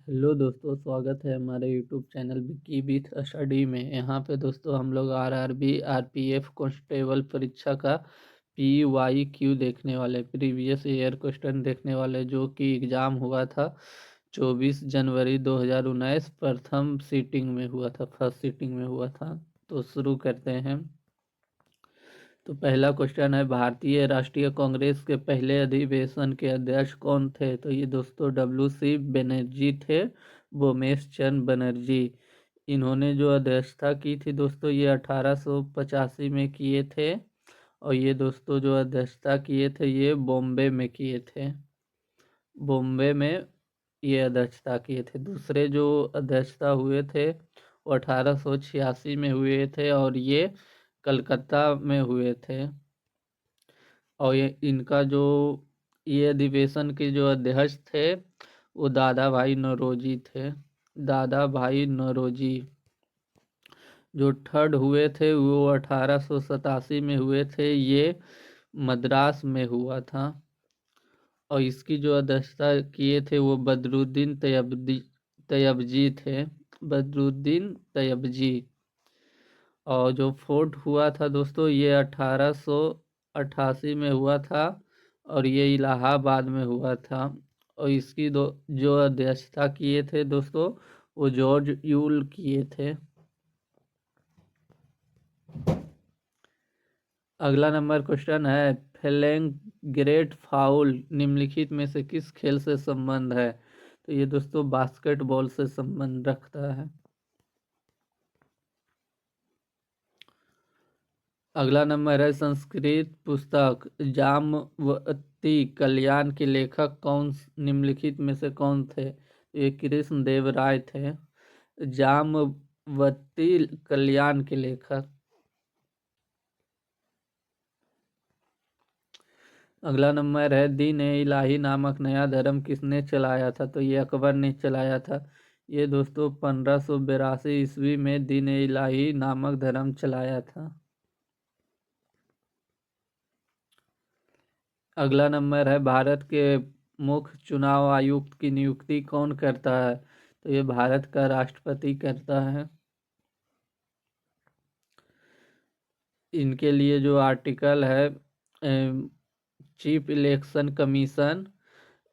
Hello दोस्तों, स्वागत है हमारे YouTube channel Vicky with study में। यहाँ पे दोस्तों हम लोग आरआरबी आरपीएफ कांस्टेबल परीक्षा का PYQ देखने वाले, प्रीवियस ईयर क्वेश्चन देखने वाले, जो कि एग्ज़ाम हुआ था 24 जनवरी 2019। प्रथम सीटिंग में हुआ था, फर्स्ट सीटिंग में हुआ था। तो शुरू करते हैं। तो पहला क्वेश्चन है, भारतीय राष्ट्रीय कांग्रेस के पहले अधिवेशन के अध्यक्ष कौन थे? तो ये दोस्तों WC बनर्जी थे, वोमेश चंद बनर्जी। इन्होंने जो अध्यक्षता की थी दोस्तों, ये 1885 में किए थे। और ये दोस्तों जो अध्यक्षता किए थे, ये बॉम्बे में किए थे। बॉम्बे में ये अध्यक्षता किए थे। दूसरे जो अध्यक्षता हुए थे वो 1886 में हुए थे, और ये कलकत्ता में हुए थे। और ये इनका जो ये अधिवेशन के जो अध्यक्ष थे वो दादा भाई नौरोजी थे। दादा भाई नौरोजी। जो थर्ड हुए थे वो 1887 में हुए थे, ये मद्रास में हुआ था। और इसकी जो अध्यक्षता किए थे वो बदरुद्दीन तैयबजी थे। बदरुद्दीन तैयबजी। और जो फोर्थ हुआ था दोस्तों, ये 1888 में हुआ था, और ये इलाहाबाद में हुआ था। और इसकी जो अध्यक्षता किए थे दोस्तों, वो जॉर्ज यूल किए थे। अगला नंबर क्वेश्चन है, फेलेंग ग्रेट फाउल निम्नलिखित में से किस खेल से संबंध है? तो ये दोस्तों बास्केटबॉल से संबंध रखता है। अगला नंबर है, संस्कृत पुस्तक जामवती कल्याण के लेखक निम्नलिखित में से कौन थे? ये कृष्ण देव राय थे, जामवती कल्याण के लेखक। अगला नंबर है, दीन ए इलाही नामक नया धर्म किसने चलाया था? तो ये अकबर ने चलाया था। ये दोस्तों 1582 ईस्वी में दीन ए इलाही नामक धर्म चलाया था। अगला नंबर है, भारत के मुख्य चुनाव आयुक्त की नियुक्ति कौन करता है? तो ये भारत का राष्ट्रपति करता है। इनके लिए जो आर्टिकल है, चीफ इलेक्शन कमीशन,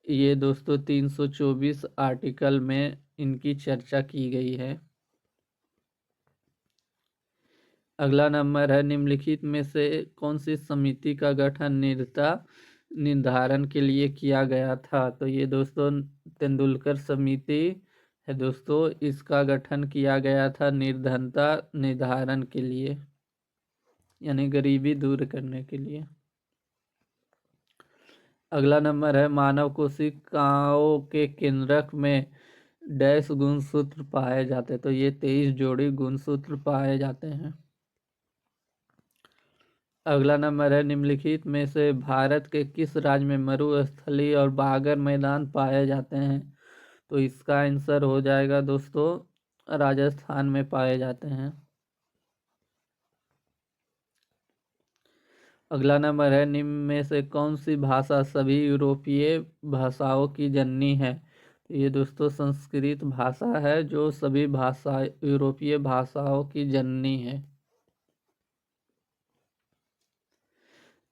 ये दोस्तों 324 आर्टिकल में इनकी चर्चा की गई है। अगला नंबर है, निम्नलिखित में से कौन सी समिति का गठन निर्धारण के लिए किया गया था? तो ये दोस्तों तेंदुलकर समिति है दोस्तों। इसका गठन किया गया था निर्धनता निर्धारण के लिए, यानी गरीबी दूर करने के लिए। अगला नंबर है, मानव कोशिकाओं के केंद्रक में डैश गुणसूत्र पाए जाते हैं? तो ये 23 जोड़ी गुणसूत्र पाए जाते हैं। अगला नंबर है, निम्नलिखित में से भारत के किस राज्य में मरुस्थलीय और बागर मैदान पाए जाते हैं? तो इसका आंसर हो जाएगा दोस्तों, राजस्थान में पाए जाते हैं। अगला नंबर है, निम्न में से कौन सी भाषा सभी यूरोपीय भाषाओं की जननी है? तो ये दोस्तों संस्कृत भाषा है, जो सभी यूरोपीय भाषाओं की जननी है।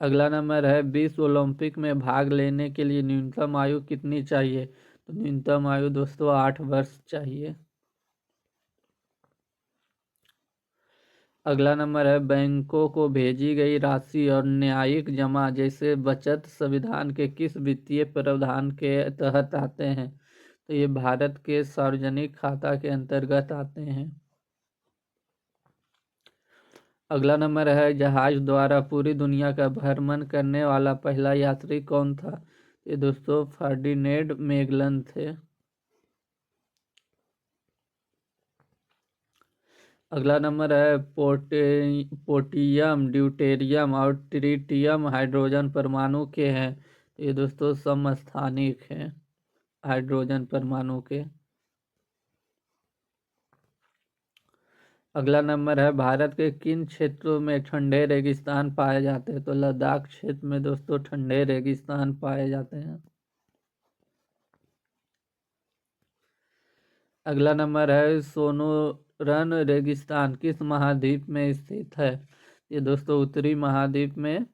अगला नंबर है, विश्व ओलंपिक में भाग लेने के लिए न्यूनतम आयु कितनी चाहिए? तो न्यूनतम आयु दोस्तों 8 वर्ष चाहिए। अगला नंबर है, बैंकों को भेजी गई राशि और न्यायिक जमा जैसे बचत संविधान के किस वित्तीय प्रावधान के तहत आते हैं? तो ये भारत के सार्वजनिक खाता के अंतर्गत आते हैं। अगला नंबर है, जहाज द्वारा पूरी दुनिया का भ्रमण करने वाला पहला यात्री कौन था? ये दोस्तों फर्डिनेंड मैगलन थे। अगला नंबर है, पोटियम ड्यूटेरियम और ट्रिटियम हाइड्रोजन परमाणु के हैं? ये दोस्तों समस्थानिक हैं हाइड्रोजन परमाणु के। अगला नंबर है, भारत के किन क्षेत्रों में ठंडे रेगिस्तान पाए जाते हैं? तो लद्दाख क्षेत्र में दोस्तों ठंडे रेगिस्तान पाए जाते हैं। अगला नंबर है सोनोरन रेगिस्तान किस महाद्वीप में स्थित है? ये दोस्तों उत्तरी महाद्वीप में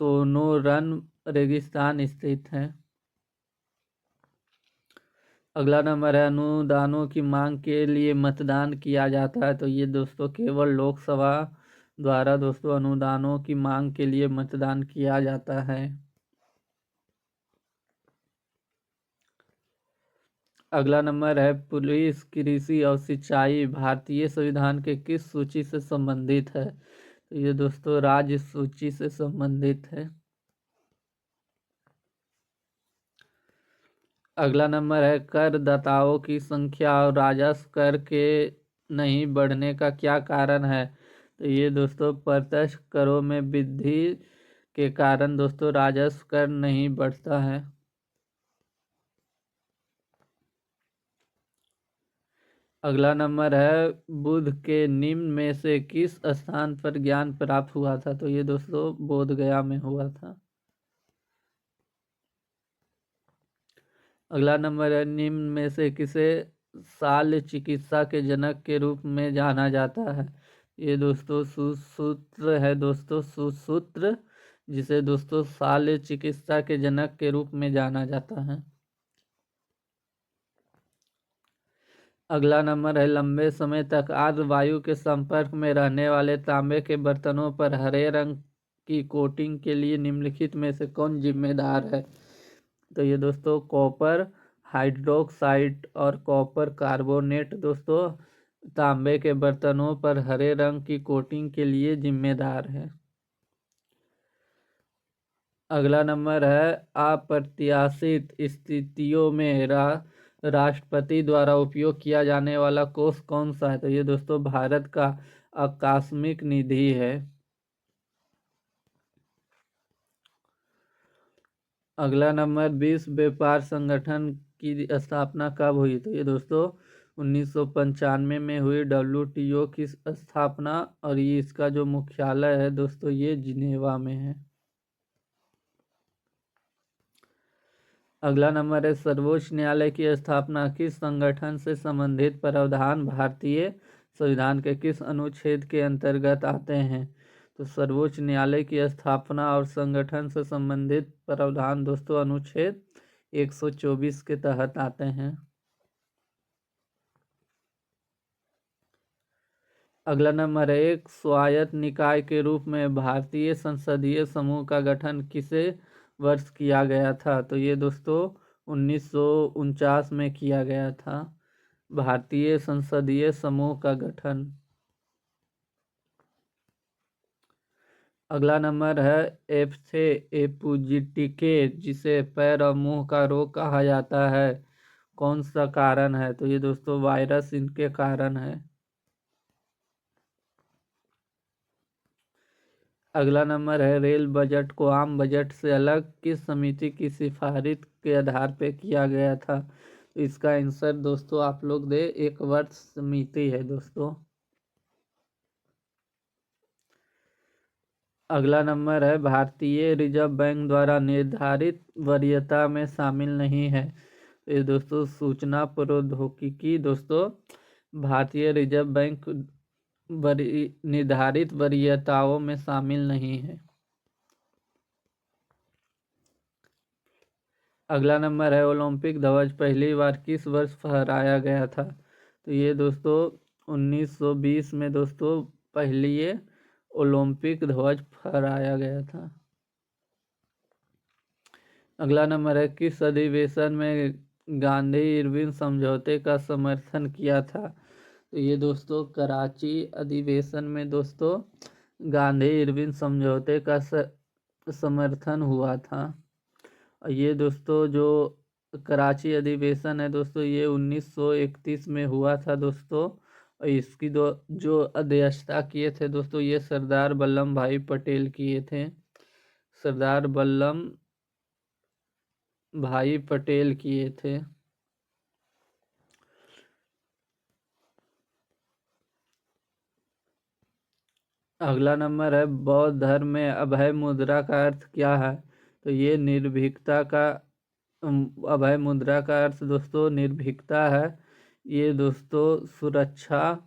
सोनोरन रेगिस्तान स्थित है। अगला नंबर है अनुदानों की मांग के लिए मतदान किया जाता है। तो ये दोस्तों केवल लोकसभा द्वारा दोस्तों अनुदानों की मांग के लिए मतदान किया जाता है। अगला नंबर है पुलिस, कृषि और सिंचाई भारतीय संविधान के किस सूची से संबंधित है? तो ये दोस्तों राज्य सूची से संबंधित है। अगला नंबर है करदाताओं की संख्या और राजस्व कर के नहीं बढ़ने का क्या कारण है? तो ये दोस्तों प्रत्यक्ष करों में वृद्धि के कारण दोस्तों राजस्व कर नहीं बढ़ता है। अगला नंबर है बुद्ध के निम्न में से किस स्थान पर ज्ञान प्राप्त हुआ था? तो ये दोस्तों बोध गया में हुआ था। अगला नंबर है निम्न में से किसे शल्य चिकित्सा के जनक के रूप में जाना जाता है? ये दोस्तों सुश्रुत है दोस्तों, सुश्रुत, जिसे दोस्तों शल्य चिकित्सा के जनक के रूप में जाना जाता है। अगला नंबर है लंबे समय तक आर्द्र वायु के संपर्क में रहने वाले तांबे के बर्तनों पर हरे रंग की कोटिंग के लिए निम्नलिखित में से कौन जिम्मेदार है? तो ये दोस्तों कॉपर हाइड्रोक्साइड और कॉपर कार्बोनेट दोस्तों तांबे के बर्तनों पर हरे रंग की कोटिंग के लिए जिम्मेदार है। अगला नंबर है अप्रत्याशित स्थितियों में राष्ट्रपति द्वारा उपयोग किया जाने वाला कोष कौन सा है? तो ये दोस्तों भारत का आकस्मिक निधि है। अगला नंबर विश्व व्यापार संगठन की स्थापना कब हुई? तो ये दोस्तों 1995 में हुई WTO की स्थापना, और ये इसका जो मुख्यालय है दोस्तों ये जिनेवा में है। अगला नंबर है सर्वोच्च न्यायालय की स्थापना किस संगठन से संबंधित प्रावधान भारतीय संविधान के किस अनुच्छेद के अंतर्गत आते हैं? तो सर्वोच्च न्यायालय की स्थापना और संगठन से संबंधित प्रावधान दोस्तों अनुच्छेद 124 के तहत आते हैं। अगला नंबर है एक स्वायत्त निकाय के रूप में भारतीय संसदीय समूह का गठन किसे वर्ष किया गया था? तो ये दोस्तों 1949 में किया गया था भारतीय संसदीय समूह का गठन। अगला नंबर है एप्से एपुजिटिके जिसे पैर और मुंह का रोग कहा जाता है, कौन सा कारण है? तो ये दोस्तों वायरस इनके कारण है। अगला नंबर है रेल बजट को आम बजट से अलग किस समिति की सिफारिश के आधार पर किया गया था? तो इसका आंसर दोस्तों आप लोग दे एक वर्ष समिति है दोस्तों। अगला नंबर है भारतीय रिजर्व बैंक द्वारा निर्धारित वरीयता में शामिल नहीं है। तो ये दोस्तों सूचना प्रौद्योगिकी दोस्तों भारतीय रिजर्व बैंक निर्धारित वरीयताओं में शामिल नहीं है। अगला नंबर है ओलंपिक ध्वज पहली बार किस वर्ष फहराया गया था? तो ये दोस्तों 1920 में दोस्तों पहली ओलंपिक ध्वज फहराया गया था। अगला नंबर है किस अधिवेशन में गांधी इरविन समझौते का समर्थन किया था? तो ये दोस्तों कराची अधिवेशन में दोस्तों गांधी इरविन समझौते का समर्थन हुआ था। ये दोस्तों जो कराची अधिवेशन है दोस्तों ये 1931 में हुआ था दोस्तों। इसकी जो अध्यक्षता किए थे दोस्तों ये सरदार वल्लभ भाई पटेल किए थे, सरदार वल्लभ भाई पटेल किए थे। अगला नंबर है बौद्ध धर्म में अभय मुद्रा का अर्थ क्या है? तो ये निर्भीकता का अभय मुद्रा का अर्थ दोस्तों निर्भीकता है। ये दोस्तों सुरक्षा,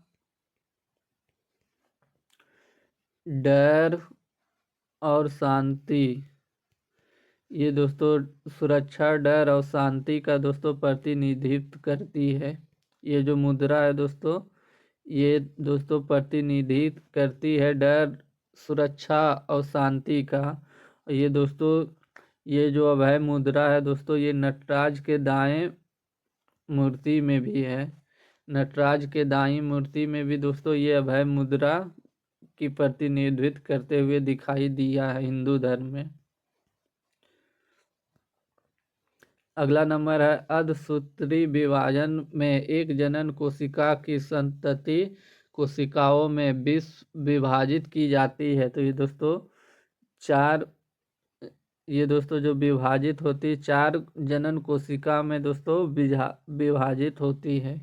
डर और शांति, ये दोस्तों सुरक्षा, डर और शांति का दोस्तों प्रतिनिधित्व करती है। ये जो मुद्रा है दोस्तों, ये दोस्तों प्रतिनिधित्व करती है डर, सुरक्षा और शांति का। ये दोस्तों, ये जो अभय मुद्रा है दोस्तों, ये नटराज के दाएं मूर्ति में भी है। नटराज के दाईं मूर्ति में भी दोस्तों ये अभय मुद्रा की प्रतिनिधित्व करते हुए दिखाई दिया है हिंदू धर्म में। अगला नंबर है अर्धसूत्री विभाजन में एक जनन कोशिका की संतति कोशिकाओं में विभाजित की जाती है। तो ये दोस्तों चार, ये दोस्तों जो विभाजित होती है 4 जनन कोशिका में दोस्तों विभाजित होती है।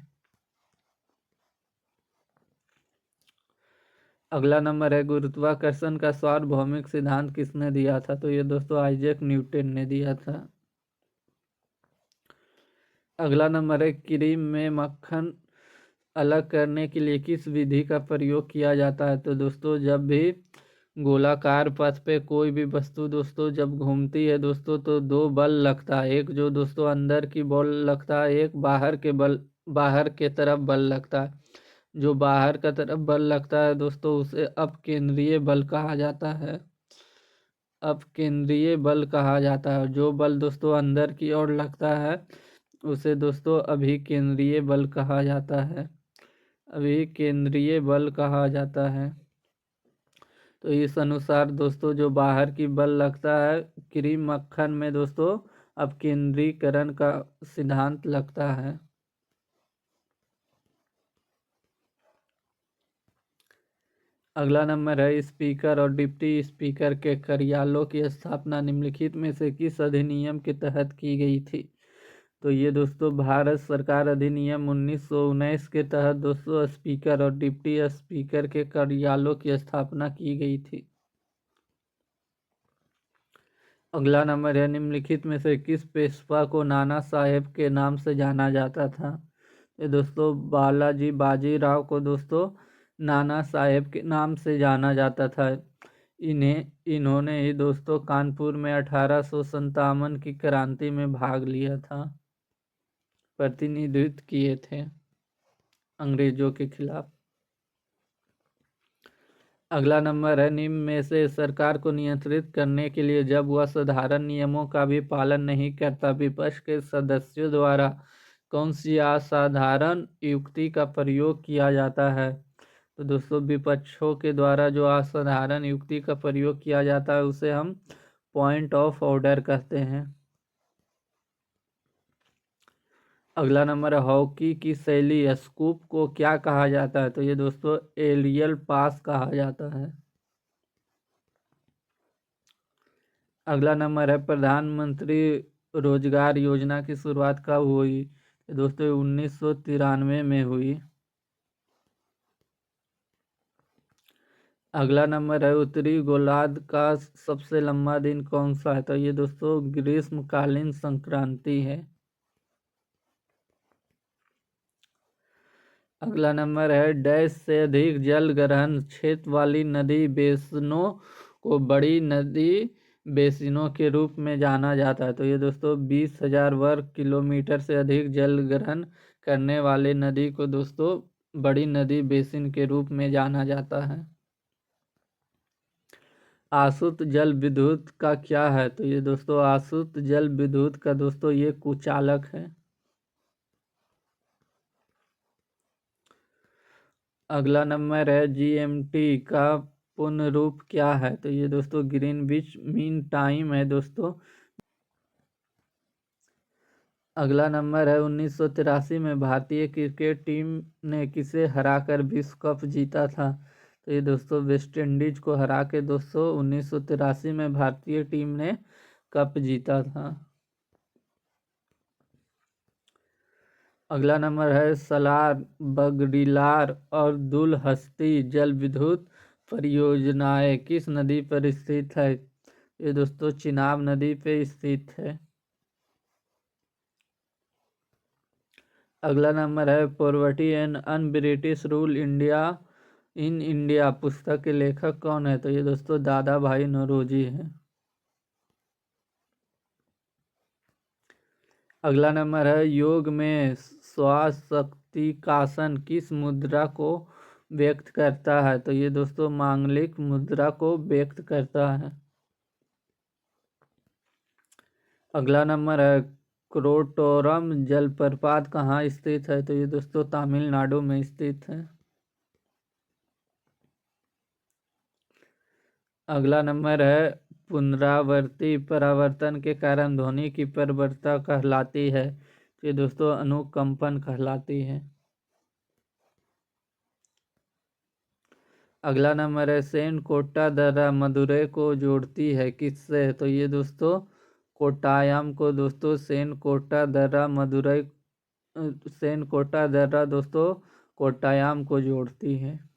अगला नंबर है गुरुत्वाकर्षण का सार्वभौमिक सिद्धांत किसने दिया था? तो ये दोस्तों आइजैक न्यूटन ने दिया था। अगला नंबर है क्रीम में मक्खन अलग करने के लिए किस विधि का प्रयोग किया जाता है? तो दोस्तों जब भी गोलाकार पथ पे कोई भी वस्तु दोस्तों जब घूमती है दोस्तों तो 2 बल लगता है। एक जो दोस्तों अंदर की बल लगता है, एक बाहर के तरफ बल लगता है। जो बाहर का तरफ बल लगता है दोस्तों उसे अपकेंद्रीय बल कहा जाता है। अपकेंद्रीय बल कहा जाता है। जो बल दोस्तों अंदर की ओर लगता है उसे दोस्तों अभिकेंद्रीय बल कहा जाता है। अभिकेंद्रीय बल कहा जाता है। तो इस अनुसार दोस्तों जो बाहर की बल लगता है क्रीम मक्खन में दोस्तों अपकेंद्रीकरण का सिद्धांत लगता है। अगला नंबर है स्पीकर और डिप्टी स्पीकर के कार्यालयों की स्थापना निम्नलिखित में से किस अधिनियम के तहत की गई थी? तो ये दोस्तों भारत सरकार अधिनियम 1919 के तहत दोस्तों स्पीकर और डिप्टी स्पीकर के कार्यालयों की स्थापना की गई थी। अगला नंबर है निम्नलिखित में से किस पेशवा को नाना साहेब के नाम से जाना जाता था? ये दोस्तों बालाजी बाजीराव को दोस्तों नाना साहेब के नाम से जाना जाता था। इन्होंने ही दोस्तों कानपुर में 1857 की क्रांति में भाग लिया था, प्रतिनिधित्व किए थे अंग्रेजों के खिलाफ। अगला नंबर है निम्न में से सरकार को नियंत्रित करने के लिए जब वह साधारण नियमों का भी पालन नहीं करता विपक्ष के सदस्यों द्वारा कौन सी असाधारण युक्ति का प्रयोग किया जाता है? तो दोस्तों विपक्षों के द्वारा जो असाधारण युक्ति का प्रयोग किया जाता है उसे हम पॉइंट ऑफ ऑर्डर कहते हैं। अगला नंबर है हॉकी की शैली स्कूप को क्या कहा जाता है? तो ये दोस्तों एरियल पास कहा जाता है। अगला नंबर है प्रधानमंत्री रोजगार योजना की शुरुआत कब हुई? दोस्तों 1993 में हुई। अगला नंबर है उत्तरी गोलार्ध का सबसे लंबा दिन कौन सा है? तो ये दोस्तों ग्रीष्मकालीन संक्रांति है। अगला नंबर है डैश से अधिक जल ग्रहण क्षेत्र वाली नदी बेसिनों को बड़ी नदी बेसिनों के रूप में जाना जाता है। तो ये दोस्तों 20,000 वर्ग किलोमीटर से अधिक जल ग्रहण करने वाले नदी को दोस्तों बड़ी नदी बेसिन के रूप में जाना जाता है। आसुत जल विद्युत का क्या है? तो ये दोस्तों आसुत जल विद्युत का दोस्तों ये कुचालक है। अगला नंबर है जीएमटी का पूर्ण रूप क्या है? तो ये दोस्तों ग्रीनविच मीन टाइम है दोस्तों। अगला नंबर है 1983 में भारतीय क्रिकेट टीम ने किसे हराकर विश्व कप जीता था? तो ये दोस्तों वेस्ट इंडीज को हरा के दोस्तों 1983 में भारतीय टीम ने कप जीता था। अगला नंबर है सलार, बगडीलार और दुलहस्ती जल विद्युत परियोजनाएं किस नदी पर स्थित है? ये दोस्तों चिनाब नदी पे स्थित है। अगला नंबर है poverty and un British rule India in India पुस्तक के लेखक कौन है? तो ये दोस्तों दादा भाई नौरोजी है। अगला नंबर है योग में स्वास्तिकासन किस मुद्रा को व्यक्त करता है? तो ये दोस्तों मांगलिक मुद्रा को व्यक्त करता है। अगला नंबर है क्रोटोरम जलप्रपात कहाँ स्थित है? तो ये दोस्तों तमिलनाडु में स्थित है। अगला नंबर है पुनरावर्ती परावर्तन के कारण ध्वनि की प्रवणता कहलाती है। ये दोस्तों अनुकंपन कहलाती है। अगला नंबर है सेन कोट्टा दर्रा मदुरई को जोड़ती है किससे? तो ये दोस्तों कोट्टायम को दोस्तों सेन कोट्टा दर्रा मदुरई सेन कोट्टा दर्रा दोस्तों कोट्टायम को जोड़ती है।